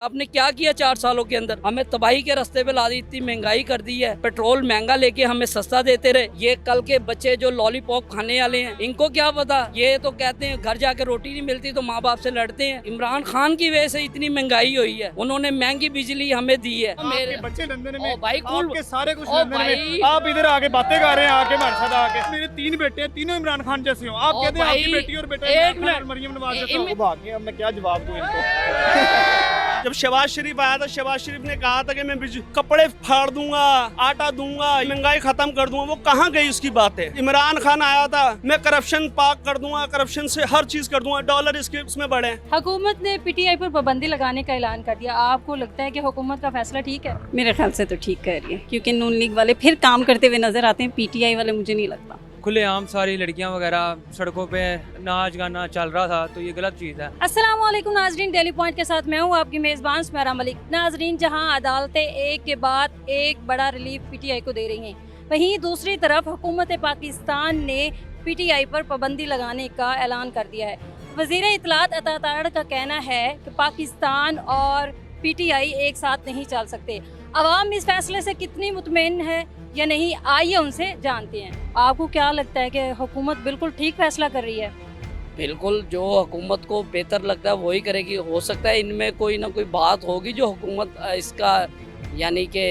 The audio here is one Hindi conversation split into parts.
आपने क्या किया 4 सालों के अंदर? हमें तबाही के रास्ते पे ला दी, इतनी महंगाई कर दी है, पेट्रोल महंगा लेके हमें सस्ता देते रहे। ये कल के बच्चे जो लॉलीपॉप खाने वाले हैं, इनको क्या पता? ये तो कहते हैं घर जाके रोटी नहीं मिलती तो माँ बाप से लड़ते हैं। इमरान खान की वजह से इतनी महंगाई हुई है, उन्होंने महंगी बिजली हमें दी है। मेरे बच्चे लंदन में, भाई आपके सारे कुछ ओ लंदन भाई। में, आप इधर आके बातें कर रहे हैं, आके हमारे साथ आके। मेरे 3 बेटे हैं, तीनों इमरान खान जैसे हो। आप ओ कहते हैं भाई, आपकी बेटी और बेटा एक इमरान खान और मिनट। मरियम नवाज जैसे इम- हो। भाग गए, अब मैं क्या जवाब दूं इनको? जब शहबाज शरीफ आया था, शहबाज शरीफ ने कहा था कि मैं कपड़े फाड़ दूंगा, आटा दूंगा, महंगाई खत्म कर दूंगा। वो कहाँ गई उसकी बात है? इमरान खान आया था, मैं करप्शन पाक कर दूंगा, करप्शन से हर चीज कर दूंगा, डॉलर इसके उसमें बढ़े। हुकूमत ने पीटीआई पर पाबंदी लगाने का ऐलान कर दिया। आपको लगता है कि हुकूमत का फैसला ठीक है? मेरे ख्याल से तो ठीक कर रही है, क्योंकि नून लीग वाले फिर काम करते हुए नजर आते हैं, पीटीआई वाले मुझे नहीं लगता। खुलेआम सारी लड़कियां वगैरह सड़कों पे नाच गाना चल रहा था, तो ये गलत चीज़ है। अस्सलाम वालेकुम नाजरीन, डेली पॉइंट के साथ मैं हूँ आपकी मेज़बान स्मैरा मलिक। नाजरीन, जहाँ अदालतें एक के बाद एक बड़ा रिलीफ पीटीआई को दे रही हैं, वहीं दूसरी तरफ हुकूमत पाकिस्तान ने पीटीआई पर पाबंदी लगाने का ऐलान कर दिया है। वज़ीर इत्तलात अता तारड़ का कहना है कि पाकिस्तान और पीटीआई एक साथ नहीं चल सकते। अवाम इस फैसले से कितनी मुतमईन है या नहीं, आइए उनसे जानते हैं। आपको क्या लगता है कि हुकूमत बिल्कुल ठीक फैसला कर रही है? बिल्कुल, जो हुकूमत को बेहतर लगता है वही करेगी। हो सकता है इनमें कोई ना कोई बात होगी जो हुकूमत इसका यानी कि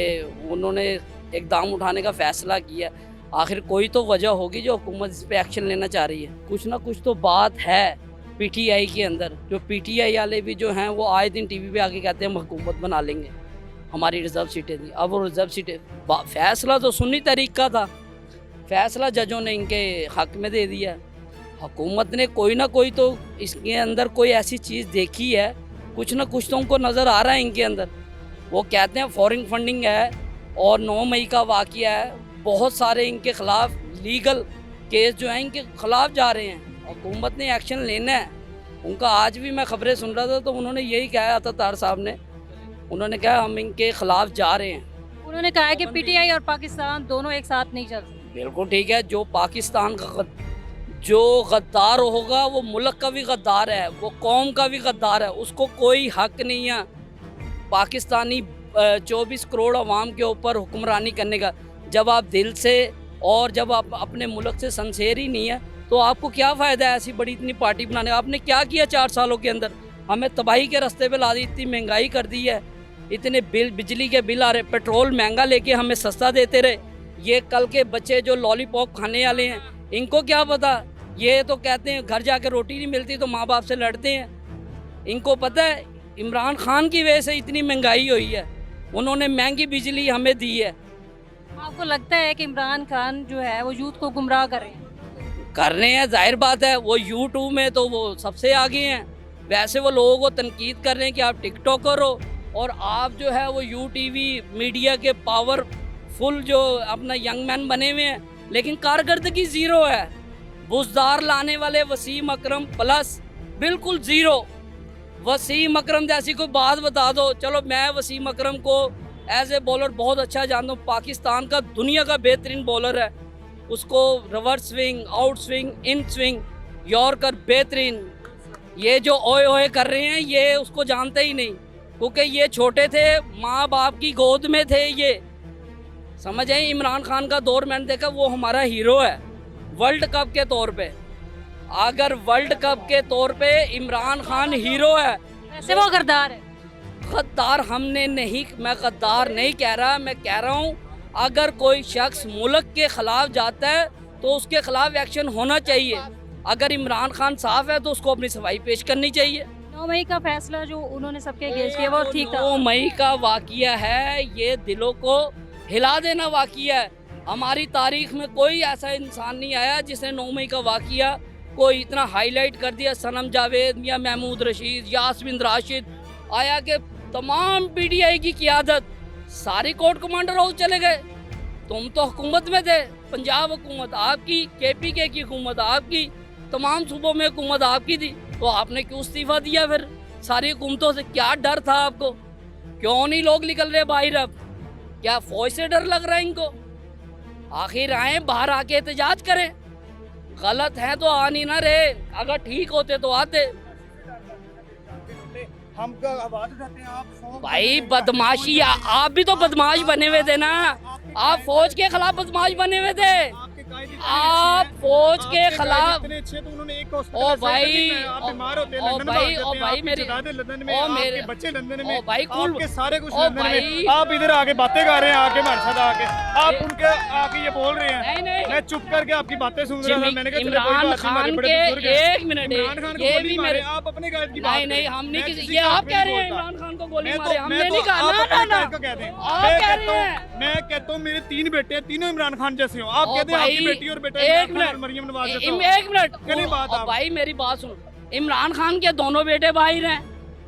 उन्होंने इकदाम उठाने का फ़ैसला किया। आखिर कोई तो वजह होगी जो हुकूमत इस पर एक्शन लेना चाह रही है। कुछ ना कुछ तो बात है पीटीआई के अंदर। जो पीटीआई वाले भी जो हैं वो आए दिन टीवी पे आके कहते हैं हम हुकूमत बना लेंगे, हमारी रिज़र्व सीटें दी। अब वो रिज़र्व सीटें, फ़ैसला तो सुन्नी तरीक़ का था, फ़ैसला जजों ने इनके हक़ में दे दिया। हुकूमत ने कोई ना कोई तो इसके अंदर कोई ऐसी चीज़ देखी है, कुछ ना कुछ तो उनको नज़र आ रहा है इनके अंदर। वो कहते हैं फॉरेन फंडिंग है और 9 मई का वाक़या है, बहुत सारे इनके ख़िलाफ़ लीगल केस जो हैं इनके ख़िलाफ़ जा रहे हैं। हुकूमत ने एक्शन लेना है उनका। आज भी मैं ख़बरें सुन रहा था तो उन्होंने यही कहा था, तार साहब ने, उन्होंने कहा हम इनके ख़िलाफ़ जा रहे हैं। उन्होंने कहा है कि पीटीआई और पाकिस्तान दोनों एक साथ नहीं चल सकते। बिल्कुल ठीक है। जो पाकिस्तान का जो गद्दार होगा वो मुल्क का भी गद्दार है, वो कौम का भी गद्दार है। उसको कोई हक नहीं है पाकिस्तानी 24 करोड़ अवाम के ऊपर हुक्मरानी करने का। जब आप दिल से और जब आप अपने मुल्क से सिंसेयर ही नहीं है तो आपको क्या फ़ायदा है ऐसी बड़ी इतनी पार्टी बनाने का? आपने क्या किया 4 सालों के अंदर? हमें तबाही के रास्ते पे ला दी, इतनी महंगाई कर दी है, इतने बिल, बिजली के बिल आ रहे, पेट्रोल महंगा लेके हमें सस्ता देते रहे। ये कल के बच्चे जो लॉलीपॉप खाने वाले हैं, इनको क्या पता? ये तो कहते हैं घर जाके रोटी नहीं मिलती तो माँ बाप से लड़ते हैं। इनको पता है इमरान खान की वजह से इतनी महंगाई हुई है, उन्होंने महंगी बिजली हमें दी है। आपको लगता है कि इमरान खान जो है वो यूथ को गुमराह कर रहे हैं? कर रहे हैं, जाहिर बात है। वो यूट्यूब में तो वो सबसे आगे हैं। वैसे वो लोगों को तनकीद कर रहे हैं कि आप टिकटॉकर हो और आप जो है वो यूटीवी मीडिया के पावरफुल जो अपना यंग मैन बने हुए हैं, लेकिन कारकर्दगी ज़ीरो है। बुज़दार लाने वाले वसीम अकरम प्लस बिल्कुल ज़ीरो। वसीम अकरम जैसी कोई बात बता दो, चलो मैं वसीम अकरम को एज ए बॉलर बहुत अच्छा जानता हूँ, पाकिस्तान का दुनिया का बेहतरीन बॉलर है। उसको reverse swing, out swing, in swing, yorker बेहतरीन। ये जो ओए ओए कर रहे हैं ये उसको जानते ही नहीं, क्योंकि ये छोटे थे, माँ बाप की गोद में थे। ये समझ आए? इमरान खान का दौर मैंने देखा, वो हमारा हीरो है वर्ल्ड कप के तौर पे। अगर वर्ल्ड कप के तौर पे इमरान खान हीरो है, वैसे वो गद्दार है। गद्दार हमने नहीं, मैं गद्दार नहीं कह रहा, मैं कह रहा हूँ अगर कोई शख्स मुल्क के ख़िलाफ़ जाता है तो उसके ख़िलाफ़ एक्शन होना चाहिए। अगर इमरान खान साफ़ है तो उसको अपनी सफाई पेश करनी चाहिए। 9 मई का फैसला जो उन्होंने सबके अगेंस्ट किया वो ठीक था। 9 मई का वाक़या है, ये दिलों को हिला देना वाक़या है। हमारी तारीख़ में कोई ऐसा इंसान नहीं आया जिसने 9 मई का वाक़या कोई इतना हाईलाइट कर दिया। सनम जावेद या महमूद रशीद, यास्मीन राशिद आया कि तमाम पीटीआई की क़ियादत सारे कोर्ट कमांडर हाउस चले गए। तुम तो हुकूमत में थे, पंजाब हुकूमत आपकी, केपीके की हुकूमत आपकी, तमाम सूबों में हुकूमत आपकी थी, तो आपने क्यों इस्तीफ़ा दिया? फिर सारी हुकूमतों से क्या डर था आपको? क्यों नहीं लोग निकल रहे बाहर? अब क्या फौज से डर लग रहा है इनको? आखिर आए बाहर आके एहतजाज करें। गलत है तो आ नहीं ना रहे, अगर ठीक होते तो आते। हम का आवाज उठाते हैं आप भाई बदमाशी आप भी तो बदमाश बने हुए थे ना, आप फौज के खिलाफ बदमाश बने हुए थे, आप फौज के खिलाफ। इतने अच्छे तो उन्होंने एक ओ भाई, आप बीमार होते हैं ओ लंदन भाई, भाग ओ जाते हैं, भाई आपकी मेरे, जायदादें लंदन में, ओ आपके मेरे, बच्चे लंदन ओ में, भाई कुल, आपके सारे कुछ ओ लंदन भाई, में, आप इधर आके बातें कर रहे हैं आके हमारे साथ आके, आप उनके आके ये बोल रहे हैं। नहीं नहीं, मैं चुप करके आपकी बातें सुन रहा था, मैंने कहा चलो कोई इमरान बात नहीं, हमारे खान बड़े के बुजुर्ग हैं। एक मिनट, इमरान खान को ये गोली भी मारे, मेरे, आप अपने गायद की बात नहीं नहीं करें। हम नहीं मैं किसी, किसी ये का आप हक कह नहीं रहे हैं बोलता। इमरान खान को गोली मैं मारे, तो हमने नहीं कहा, आप ना अपने ना ना, गायद को कहते हैं। आप मैं कह कहता रहे हूँ, हैं। मैं कहता हूँ मेरे 3 बेटे हैं, तीनों इमरान खान जैसे हो। आप ओ कहते हैं आपकी भाई, बेटी और बेटा एक इमरान खान और मिनट, मरियम नवाज जैसे हो। एक मिनट, करी बात आप। भाई मेरी बात सुनो, इमरान खान के दोनों बेटे बाहर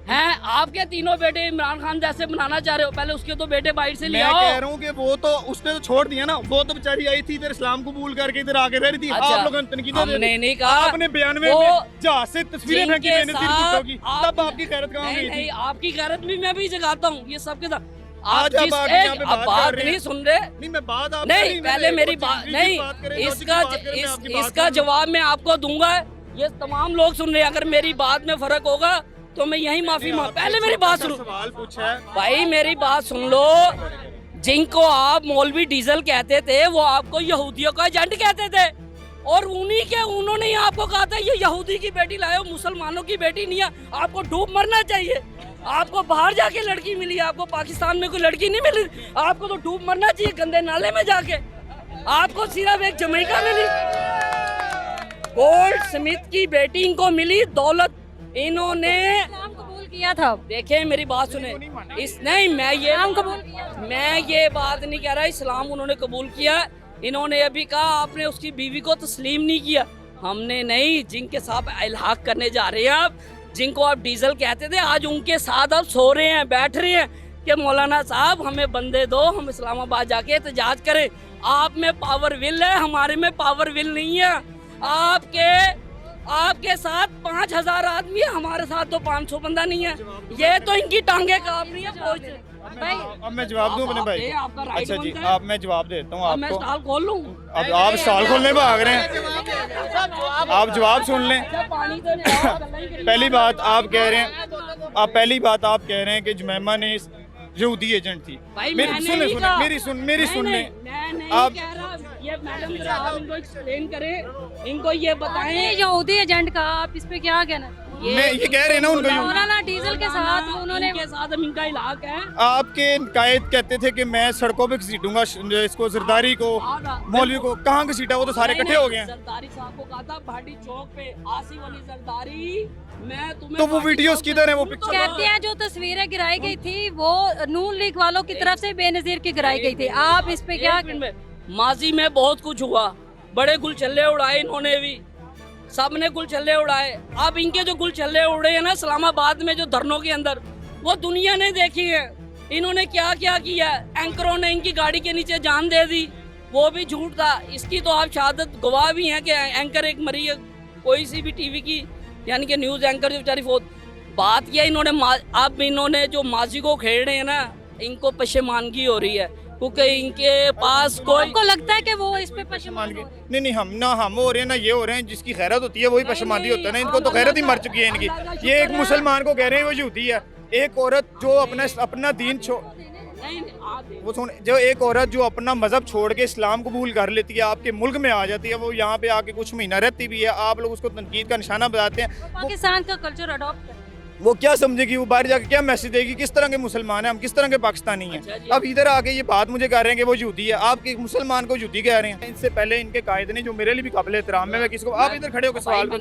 हैं, आपके तीनों बेटे इमरान खान जैसे बनाना चाह रहे हो, पहले उसके तो बेटे बाहर से ले मैं आओ। कह रहा हूँ कि वो तो उसने तो छोड़ दिया ना, वो तो बेचारी आई थी इधर इस्लाम कबूल करके इधर आके रह रही थी। अच्छा, आप लोगों ने तनकीदें दे दी। हमने नहीं कहा, आपने बयानवे वो में जहाज से तस्वीरें फेंकी जिनके बेनजीर साथ भुट्टो की, तब आपकी खैरत कहाँ नहीं गई नहीं, थी? आपकी गैरत भी मैं भी जगाता हूँ, ये सबके साथ। आज आप आके यहाँ पे बात बात कर रहे हैं। नहीं सुन रहे, नहीं मैं बात आप नहीं करी, पहले मैंने मेरी वो बात चीज़ की नहीं, बात करें, इसका बात करें, मैं आपकी बात इसका करूं। जवाब मैं आपको दूंगा। ये तमाम लोग सुन रहे हैं, अगर मेरी बात में फर्क होगा तो मैं यही माफी मांग, पहले मेरी बात सुनो सवाल पूछा है। भाई, मेरी बात सुन लो। जिनको आप मौलवी डीजल कहते थे वो आपको यहूदियों का एजेंट कहते थे, और उन्होंने ही आपको कहा था ये यहूदी की बेटी लाए, मुसलमानों की बेटी नहीं है, आपको डूब मरना चाहिए। आपको बाहर जाके लड़की मिली, आपको पाकिस्तान में कोई लड़की नहीं मिली, आपको तो डूब मरना चाहिए गंदे नाले में जाके। आपको सिर्फ एक जमैका मिली, गोल्ड स्मिथ की बेटी इनको मिली, दौलत इन्होंने इस्लाम कबूल किया था। देखे मेरी बात सुने, इस नहीं मैं ये इस्लाम कबूल किया था। मैं ये बात नहीं कह रहा, इस्लाम उन्होंने कबूल किया। इन्होंने अभी कहा आपने उसकी बीवी को तस्लीम नहीं किया, हमने नहीं। जिनके साथ इल्हाक करने जा रहे हैं आप, जिनको आप डीजल कहते थे, आज उनके साथ आप सो रहे हैं, बैठ रहे हैं कि मौलाना साहब हमें बंदे दो, हम इस्लामाबाद जाके एहतजाज करें। आप में पावर विल है, हमारे में पावर विल नहीं है। आपके साथ 5000 आदमी है, हमारे साथ तो 500 बंदा नहीं है। ये तो इनकी टांगे कांप रही है फौज से। भाई अब मैं जवाब दूं अपने भाई ये को? आपका राइट अच्छा जी, बनता है। आप मैं जवाब देता हूँ अब मैं आपको। स्टॉल खोल लूं? अब आप स्टॉल खोलने भाग रहे हैं, आप जवाब सुन लें। अच्छा, पानी तो नहीं आया, गल्ला ही करी। पहली बात आप कह रहे हैं कि जुमैमा ने यहूदी एजेंट थी। भाई मेरी मैंने सुन नहीं सुन कहा। मेरी सुन नहीं, लें। मैं नहीं आप- कह रहा, ये मैडम जरा आप इनको एक्सप्लेन करें, इनको ये बताएं। यहूदी एजेंट का आप इस पे क्या कहना? मैं ये कह रहे हैं ना उनको यूं। मौलाना डीजल के साथ उन्होंने इनके साथ अब इनका इलाक है। आपके कायद कहते थे कि मैं सड़कों पे घसीटूंगा इसको, जरदारी को, मौलवी को। कहाँ घसीटा? वो तो सारे इकट्ठे हो गए हैं। जरदारी साहब को कहा था भाटी चौक पे, आसिफ अली जरदारी, मैं तुम्हें तो वो भाटी वीडियोस चौक पे- किधर है? वो तो पिक्चर कहते हैं जो तस्वीरें गिराई गई थी वो नून लीग वालों की तरफ से बेनजीर की गिराई गई थी। आप इस पे क्या एक मिनट में, माजी में बहुत कुछ हुआ, बड़े गुलछल्ले उड़ाए इन्होंने भी, सब ने गुलछल्ले उड़ाए। अब इनके जो गुलछल्ले उड़े हैं ना इस्लामाबाद में जो धरनों के अंदर, वो दुनिया ने देखी है। इन्होंने क्या क्या किया, एंकरों ने इनकी गाड़ी के नीचे जान दे दी, वो भी झूठ था। इसकी तो आप शहादत गवाह भी हैं कि एंकर एक मरी है, कोई सी भी टीवी की, यानी कि न्यूज़ एंकर जो बेचारी फोत। बात किया इन्होंने, अब इन्होंने जो माजी को खेल रहे हैं ना, इनको पशेमानगी हो रही है, क्योंकि इनके पास कोई आपको लगता है कि वो इस पे पशेमान हो रहे हैं? नहीं हम हो रहे हैं ना ये हो रहे हैं। जिसकी खैरत होती है वही पशमादी होता है ना। इनको तो खैरत ही मर चुकी है इनकी। ये एक मुसलमान को कह रहे हैं वो यहूदी है। एक औरत जो अपना दीन वो सुन, जो एक औरत जो अपना मजहब छोड़ के इस्लाम कबूल कर लेती है, आपके मुल्क में आ जाती है, वो यहाँ पे आके कुछ महीना रहती भी है, आप लोग उसको तनकीद का निशाना बताते हैं। पाकिस्तान का कल्चर अडॉप्ट कर वो क्या समझेगी? वो बाहर जाके क्या मैसेज देगी? किस तरह के मुसलमान हैं हम, किस तरह के पाकिस्तानी हैं? अब इधर आके ये बात मुझे कर रहे हैं कि वो यहूदी है, आप एक मुसलमान को यहूदी कह रहे हैं। इनसे पहले इनके कायदे ने जो मेरे लिए भी काबिल एहतराम है, मैं किसको, आप इधर खड़े होकर सवाल को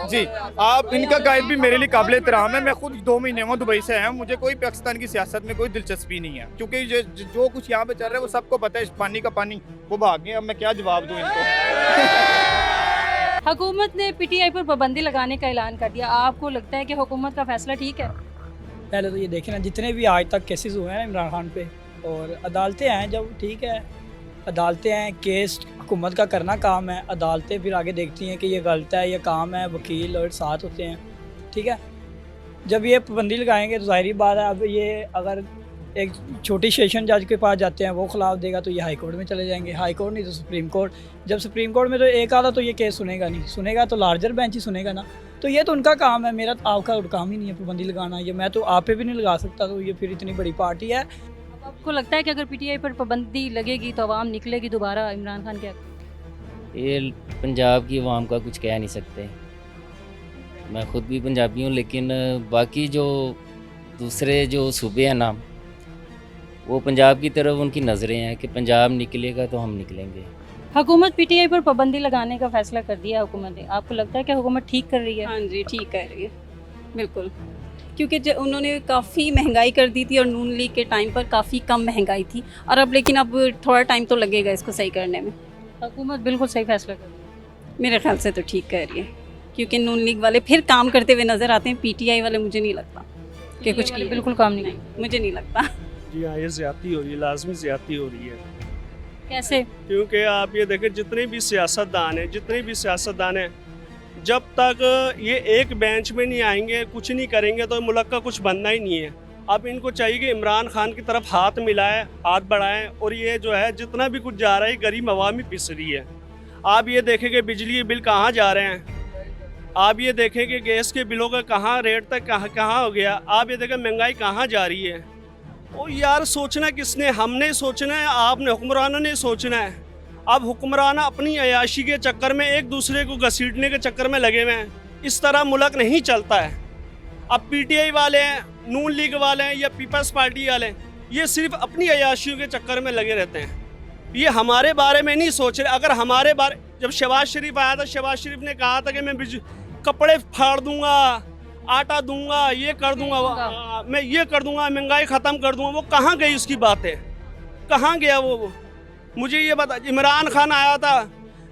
जी, आप इनका कायद भी मेरे लिए काबिल एहतराम है। मैं खुद 2 महीने हुआ दुबई से आया हूँ, मुझे कोई पाकिस्तान की सियासत में कोई दिलचस्पी नहीं है, क्योंकि जो कुछ यहाँ पे चल रहा है वो सबको पता है। पानी का पानी वो भाग गए। अब मैं क्या जवाब दूँ इनको? हुकूमत ने पीटीआई पर पाबंदी लगाने का ऐलान कर दिया। आपको लगता है कि हुकूमत का फैसला ठीक है? पहले तो ये देखें ना, जितने भी आज तक केसेस हुए हैं इमरान खान पे, और अदालतें हैं, जब ठीक है अदालतें हैं, केस हुकूमत का करना काम है, अदालतें फिर आगे देखती हैं कि ये गलत है, ये काम है, वकील और साथ होते हैं, ठीक है। जब ये पाबंदी लगाएंगे तो ज़ाहिरी बात है, अब ये अगर एक छोटी सेशन जज के पास जाते हैं, वो खिलाफ देगा तो ये हाई कोर्ट में चले जाएंगे, हाई कोर्ट नहीं तो सुप्रीम कोर्ट। जब सुप्रीम कोर्ट में तो एक आधा तो ये केस सुनेगा नहीं, सुनेगा तो लार्जर बेंच ही सुनेगा ना। तो ये तो उनका काम है, मेरा आपका काम ही नहीं है पाबंदी लगाना। ये मैं तो आप पे भी नहीं लगा सकता, तो ये फिर इतनी बड़ी पार्टी है। अब आपको लगता है कि अगर पीटीआई पर पाबंदी लगेगी तो आवाम निकलेगी दोबारा इमरान खान के? ये पंजाब की आवाम का कुछ कह नहीं सकते। मैं ख़ुद भी पंजाबी हूँ, लेकिन बाकी जो दूसरे जो सूबे हैं ना, वो पंजाब की तरफ उनकी नज़रें हैं कि पंजाब निकलेगा तो हम निकलेंगे। हुकूमत पीटीआई पर पाबंदी लगाने का फैसला कर दिया हुकूमत ने, आपको लगता है कि हुकूमत ठीक कर रही है? हाँ जी, ठीक कर रही है बिल्कुल, क्योंकि उन्होंने काफ़ी महंगाई कर दी थी और नून लीग के टाइम पर काफ़ी कम महंगाई थी, और अब लेकिन अब थोड़ा टाइम तो लगेगा इसको सही करने में। हुकूमत बिल्कुल सही फैसला कर रही है। मेरे ख्याल से तो ठीक कर रही है, क्योंकि नून लीग वाले फिर काम करते हुए नज़र आते हैं, पीटीआई वाले मुझे नहीं लगता कि कुछ किया। बिल्कुल काम नहीं मुझे नहीं लगता। जी हाँ, ये ज़्यादती हो रही है, लाजमी ज़्यादती हो रही है। कैसे? क्योंकि आप ये देखें, जितने भी सियासतदान हैं, जब तक ये एक बेंच में नहीं आएंगे, कुछ नहीं करेंगे, तो मुल्क का कुछ बनना ही नहीं है। अब इनको चाहिए कि इमरान खान की तरफ हाथ मिलाएं, हाथ बढ़ाएं, और ये जो है जितना भी कुछ जा रहा है गरीब अवाम ही पिस रही है। आप ये देखें कि बिजली के बिल कहाँ जा रहे हैं, आप ये देखें कि गैस के बिलों का कहाँ रेट तक कहाँ हो गया, आप ये देखें महंगाई कहाँ जा रही है। ओ यार, सोचना किसने? हमने सोचना है, आपने हुक्मरानों ने सोचना है। अब हुक्मरान अपनी अयाशी के चक्कर में एक दूसरे को घसीटने के चक्कर में लगे हुए हैं। इस तरह मुल्क नहीं चलता है। अब पीटीआई वाले हैं, नून लीग वाले हैं या पीपल्स पार्टी वाले हैं, ये सिर्फ अपनी अयाशियों के चक्कर में लगे रहते हैं। ये हमारे बारे में नहीं सोच रहे। अगर हमारे बारे, जब शहबाज शरीफ आया था, शहबाज शरीफ ने कहा था कि मैं कपड़े फाड़ दूंगा, आटा दूंगा, ये कर दूंगा, मैं ये कर दूंगा, महंगाई ख़त्म कर दूंगा। वो कहाँ गई उसकी बातें? कहाँ गया वो? मुझे ये बता। इमरान खान आया था,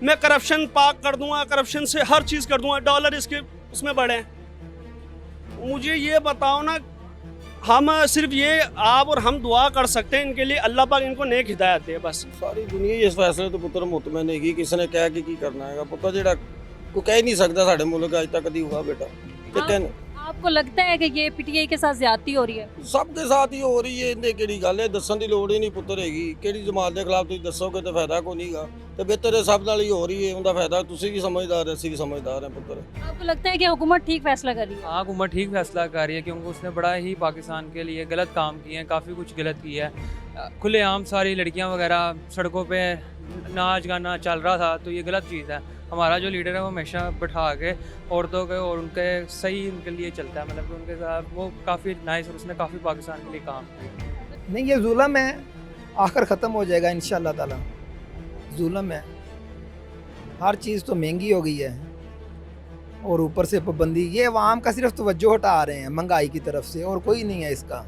मैं करप्शन पाक कर दूंगा, करप्शन से हर चीज़ कर दूंगा, डॉलर इसके उसमें बढ़े। मुझे ये बताओ ना, हम सिर्फ ये आप और हम दुआ कर सकते हैं इनके लिए, अल्लाह पाक इनको नेक हिदायत दे बस। सारी दुनिया इस फैसले तो पुत्र मुतमैन हैगी, किसी ने कह के की करना है पुत्र, ਜਿਹੜਾ को कह नहीं सकता साढ़े मुल्क अज तक कभी हुआ बेटा। लेकिन आपको लगता है कि ये पीटीआई के साथ ज्यादती हो रही है? सबके साथ ही हो रही है, इन्हें किहड़ी गल है, दसन की लोड़ ही नहीं पुत्र हैगी। किहड़ी जमात के खिलाफ तुसीं दसोगे तो फायदा कोई नहींगा, तो बेहतर है सब नाल ही हो रही है, उनका फायदा तुसीं भी समझदार है, असीं भी समझदार हैं पुत्र। आपको लगता है कि हुकूमत ठीक फैसला कर रही है? हाँ, हुकूमत ठीक फैसला कर रही है, क्योंकि उसने बड़ा ही पाकिस्तान के लिए गलत काम किए हैं, काफ़ी कुछ गलत किया है। खुलेआम सारी लड़कियां वगैरह सड़कों पे नाच गाना चल रहा था, तो ये गलत चीज़ है। हमारा जो लीडर है वो हमेशा बैठा के औरतों के और उनके सही उनके लिए चलता है, मतलब कि उनके साथ वो काफ़ी नाइस, और उसने काफ़ी पाकिस्तान के लिए काम किया। नहीं, ये जुल्म है, आखिर ख़त्म हो जाएगा इंशाअल्लाह ताला। जुल्म है, हर चीज़ तो महंगी हो गई है, और ऊपर से पाबंदी। ये अवाम का सिर्फ तवज्जो हटा रहे हैं महंगाई की तरफ से, और कोई नहीं है इसका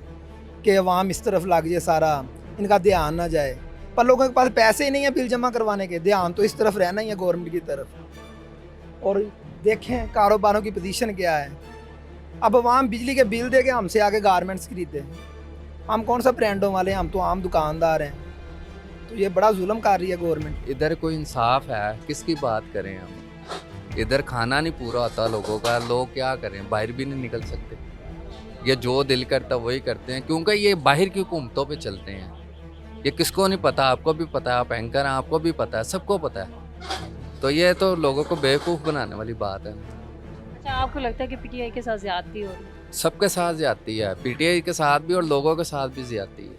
कि अवाम इस तरफ लग जाए, सारा इनका ध्यान ना जाए। पर लोगों के पास पैसे ही नहीं है बिल जमा करवाने के, ध्यान तो इस तरफ रहना ही है गवर्नमेंट की तरफ। और देखें कारोबारों की पोजीशन क्या है। अब अवाम बिजली के बिल दे के हमसे आगे गारमेंट्स खरीदे, हम कौन सा ब्रांडों वाले हैं, हम तो आम दुकानदार हैं। तो ये बड़ा जुल्म कर रही है गवर्नमेंट। इधर कोई इंसाफ है? किसकी बात करें हम? इधर खाना नहीं पूरा होता लोगों का, लोग क्या करें, बाहर भी नहीं निकल सकते। ये जो दिल करता वही करते हैं, क्योंकि ये बाहर की हुकूमतों पे चलते हैं। ये किसको नहीं पता? आपको भी पता है, आप एंकर हैं, आपको भी पता है, सबको पता है। तो ये तो लोगों को बेवकूफ़ बनाने वाली बात है। अच्छा, आपको लगता है कि पीटीआई के साथ ज्यादती हो रही है? सबके साथ ज्यादती है, पीटीआई के साथ भी और लोगों के साथ भी ज्यादती है।